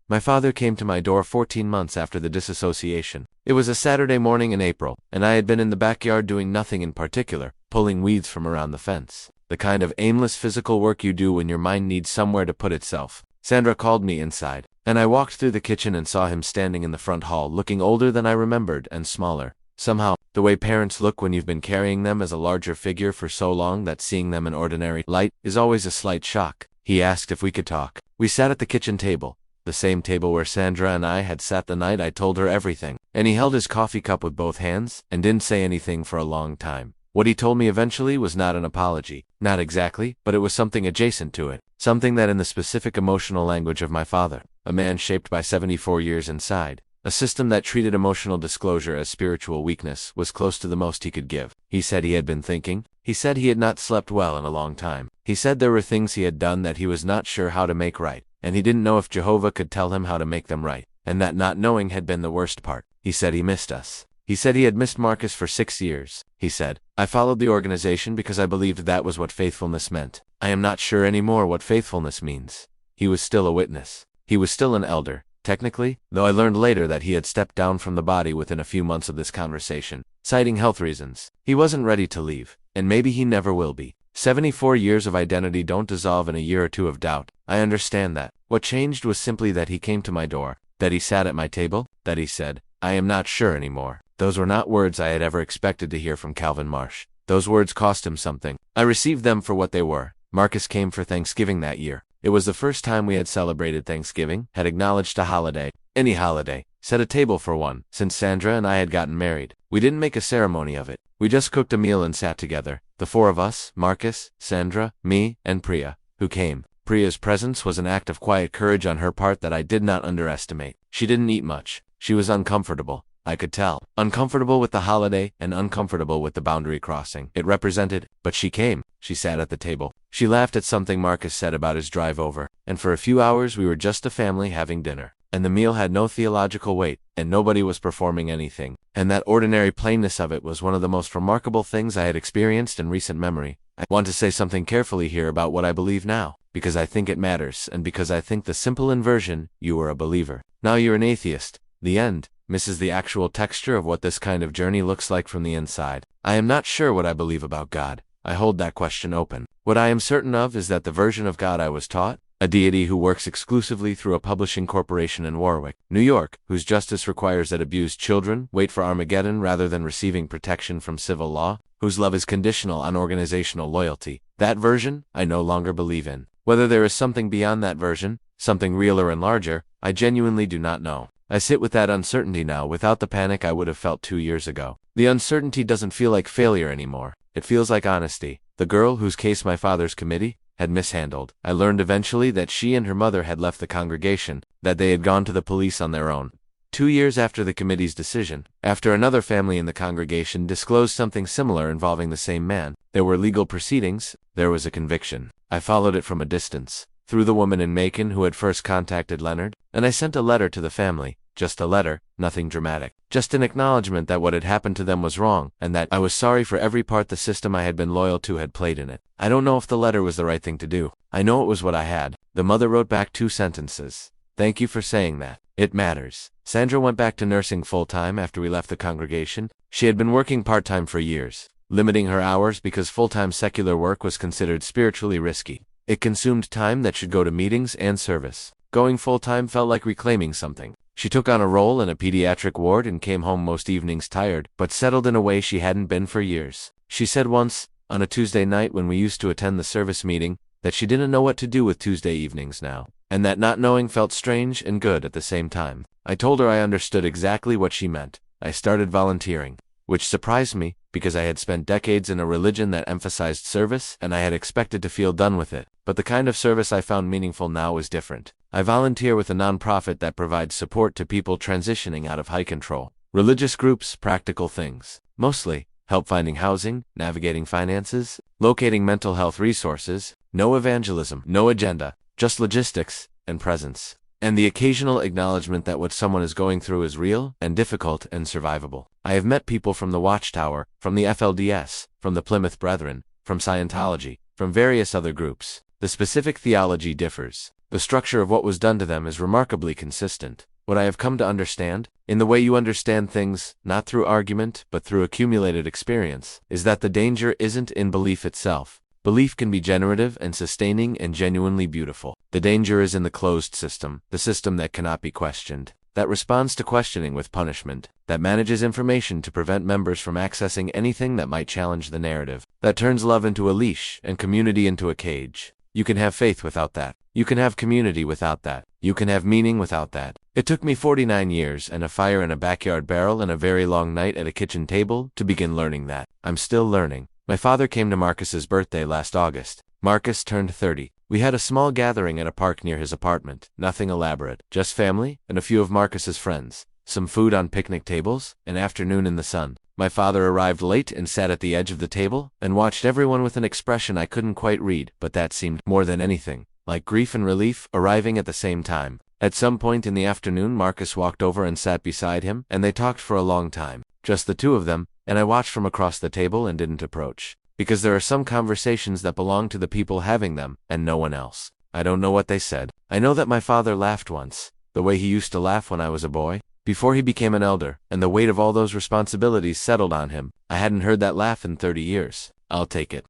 My father came to my door 14 months after the disassociation. It was a Saturday morning in April, and I had been in the backyard doing nothing in particular, pulling weeds from around the fence. The kind of aimless physical work you do when your mind needs somewhere to put itself. Sandra called me inside, and I walked through the kitchen and saw him standing in the front hall, looking older than I remembered and smaller. Somehow, the way parents look when you've been carrying them as a larger figure for so long that seeing them in ordinary light is always a slight shock. He asked if we could talk. We sat at the kitchen table, the same table where Sandra and I had sat the night I told her everything, and he held his coffee cup with both hands and didn't say anything for a long time. What he told me eventually was not an apology. Not exactly, but it was something adjacent to it. Something that in the specific emotional language of my father, a man shaped by 74 years inside, a system that treated emotional disclosure as spiritual weakness, was close to the most he could give. He said he had been thinking. He said he had not slept well in a long time. He said there were things he had done that he was not sure how to make right, and he didn't know if Jehovah could tell him how to make them right, and that not knowing had been the worst part. He said he missed us. He said he had missed Marcus for 6 years. He said, I followed the organization because I believed that was what faithfulness meant. I am not sure anymore what faithfulness means. He was still a witness. He was still an elder, technically, though I learned later that he had stepped down from the body within a few months of this conversation, citing health reasons. He wasn't ready to leave, and maybe he never will be. 74 years of identity don't dissolve in a year or two of doubt. I understand that. What changed was simply that he came to my door, that he sat at my table, that he said, "I am not sure anymore." Those were not words I had ever expected to hear from Calvin Marsh. Those words cost him something. I received them for what they were. Marcus came for Thanksgiving that year. It was the first time we had celebrated Thanksgiving, had acknowledged a holiday, any holiday, set a table for one, since Sandra and I had gotten married. We didn't make a ceremony of it. We just cooked a meal and sat together. The four of us, Marcus, Sandra, me, and Priya, who came. Priya's presence was an act of quiet courage on her part that I did not underestimate. She didn't eat much. She was uncomfortable. I could tell. Uncomfortable with the holiday and uncomfortable with the boundary crossing it represented, but she came. She sat at the table. She laughed at something Marcus said about his drive over, and for a few hours we were just a family having dinner. And the meal had no theological weight, and nobody was performing anything. And that ordinary plainness of it was one of the most remarkable things I had experienced in recent memory. I want to say something carefully here about what I believe now, because I think it matters, and because I think the simple inversion, you were a believer, now you're an atheist, the end, misses the actual texture of what this kind of journey looks like from the inside. I am not sure what I believe about God. I hold that question open. What I am certain of is that the version of God I was taught, a deity who works exclusively through a publishing corporation in Warwick, New York, whose justice requires that abused children wait for Armageddon rather than receiving protection from civil law, whose love is conditional on organizational loyalty, that version I no longer believe in. Whether there is something beyond that version, something realer and larger, I genuinely do not know. I sit with that uncertainty now without the panic I would have felt 2 years ago. The uncertainty doesn't feel like failure anymore. It feels like honesty. The girl whose case my father's committee had mishandled. I learned eventually that she and her mother had left the congregation, that they had gone to the police on their own. 2 years after the committee's decision, after another family in the congregation disclosed something similar involving the same man, there were legal proceedings, there was a conviction. I followed it from a distance, through the woman in Macon who had first contacted Leonard, and I sent a letter to the family, just a letter, nothing dramatic, just an acknowledgement that what had happened to them was wrong, and that I was sorry for every part the system I had been loyal to had played in it. I don't know if the letter was the right thing to do. I know it was what I had. The mother wrote back 2 sentences. Thank you for saying that. It matters. Sandra went back to nursing full-time after we left the congregation. She had been working part-time for years, limiting her hours because full-time secular work was considered spiritually risky. It consumed time that should go to meetings and service. Going full-time felt like reclaiming something. She took on a role in a pediatric ward and came home most evenings tired, but settled in a way she hadn't been for years. She said once, on a Tuesday night when we used to attend the service meeting, that she didn't know what to do with Tuesday evenings now, and that not knowing felt strange and good at the same time. I told her I understood exactly what she meant. I started volunteering, which surprised me, because I had spent decades in a religion that emphasized service, and I had expected to feel done with it. But the kind of service I found meaningful now was different. I volunteer with a nonprofit that provides support to people transitioning out of high control. Religious groups, practical things. Mostly, help finding housing, navigating finances, locating mental health resources, no evangelism, no agenda, just logistics and presence. And the occasional acknowledgement that what someone is going through is real and difficult and survivable. I have met people from the Watchtower, from the FLDS, from the Plymouth Brethren, from Scientology, from various other groups. The specific theology differs. The structure of what was done to them is remarkably consistent. What I have come to understand, in the way you understand things, not through argument, but through accumulated experience, is that the danger isn't in belief itself. Belief can be generative and sustaining and genuinely beautiful. The danger is in the closed system, the system that cannot be questioned, that responds to questioning with punishment, that manages information to prevent members from accessing anything that might challenge the narrative, that turns love into a leash and community into a cage. You can have faith without that. You can have community without that. You can have meaning without that. It took me 49 years and a fire in a backyard barrel and a very long night at a kitchen table to begin learning that. I'm still learning. My father came to Marcus's birthday last August. Marcus turned 30. We had a small gathering at a park near his apartment. Nothing elaborate. Just family and a few of Marcus's friends. Some food on picnic tables, an afternoon in the sun. My father arrived late and sat at the edge of the table and watched everyone with an expression I couldn't quite read, but that seemed, more than anything, like grief and relief arriving at the same time. At some point in the afternoon, Marcus walked over and sat beside him, and they talked for a long time, just the two of them, and I watched from across the table and didn't approach. Because there are some conversations that belong to the people having them, and no one else. I don't know what they said. I know that my father laughed once, the way he used to laugh when I was a boy, before he became an elder, and the weight of all those responsibilities settled on him. I hadn't heard that laugh in 30 years. I'll take it.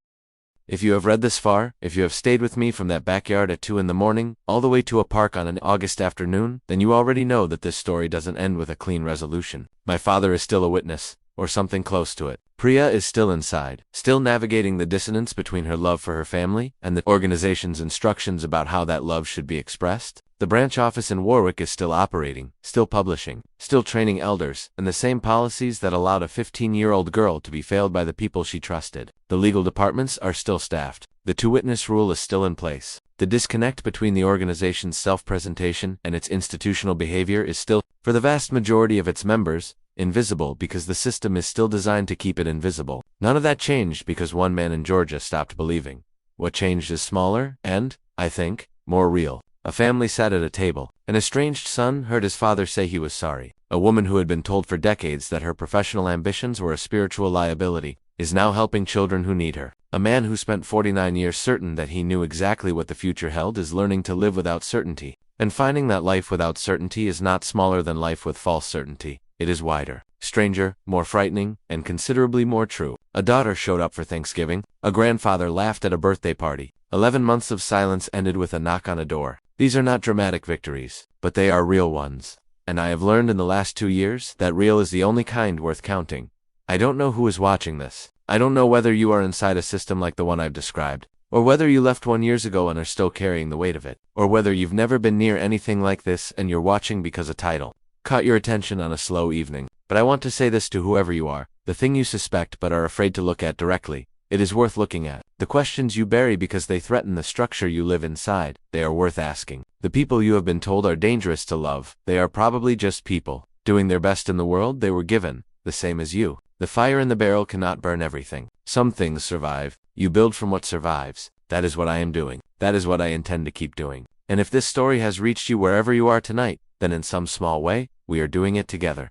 If you have read this far, if you have stayed with me from that backyard at 2 in the morning, all the way to a park on an August afternoon, then you already know that this story doesn't end with a clean resolution. My father is still a witness, or something close to it. Priya is still inside, still navigating the dissonance between her love for her family and the organization's instructions about how that love should be expressed. The branch office in Warwick is still operating, still publishing, still training elders, and the same policies that allowed a 15-year-old girl to be failed by the people she trusted. The legal departments are still staffed. The two-witness rule is still in place. The disconnect between the organization's self-presentation and its institutional behavior is still, for the vast majority of its members, invisible because the system is still designed to keep it invisible. None of that changed because one man in Georgia stopped believing. What changed is smaller and, I think, more real. A family sat at a table. An estranged son heard his father say he was sorry. A woman who had been told for decades that her professional ambitions were a spiritual liability is now helping children who need her. A man who spent 49 years certain that he knew exactly what the future held is learning to live without certainty, and finding that life without certainty is not smaller than life with false certainty. It is wider, stranger, more frightening, and considerably more true. A daughter showed up for Thanksgiving. A grandfather laughed at a birthday party. 11 months of silence ended with a knock on a door. These are not dramatic victories, but they are real ones. And I have learned in the last 2 years that real is the only kind worth counting. I don't know who is watching this. I don't know whether you are inside a system like the one I've described, or whether you left 1 year ago and are still carrying the weight of it, or whether you've never been near anything like this and you're watching because a title caught your attention on a slow evening. But I want to say this to whoever you are: the thing you suspect but are afraid to look at directly, it is worth looking at. The questions you bury because they threaten the structure you live inside, they are worth asking. The people you have been told are dangerous to love, they are probably just people, doing their best in the world they were given, the same as you. The fire in the barrel cannot burn everything. Some things survive. You build from what survives. That is what I am doing. That is what I intend to keep doing. And if this story has reached you wherever you are tonight, then in some small way, we are doing it together.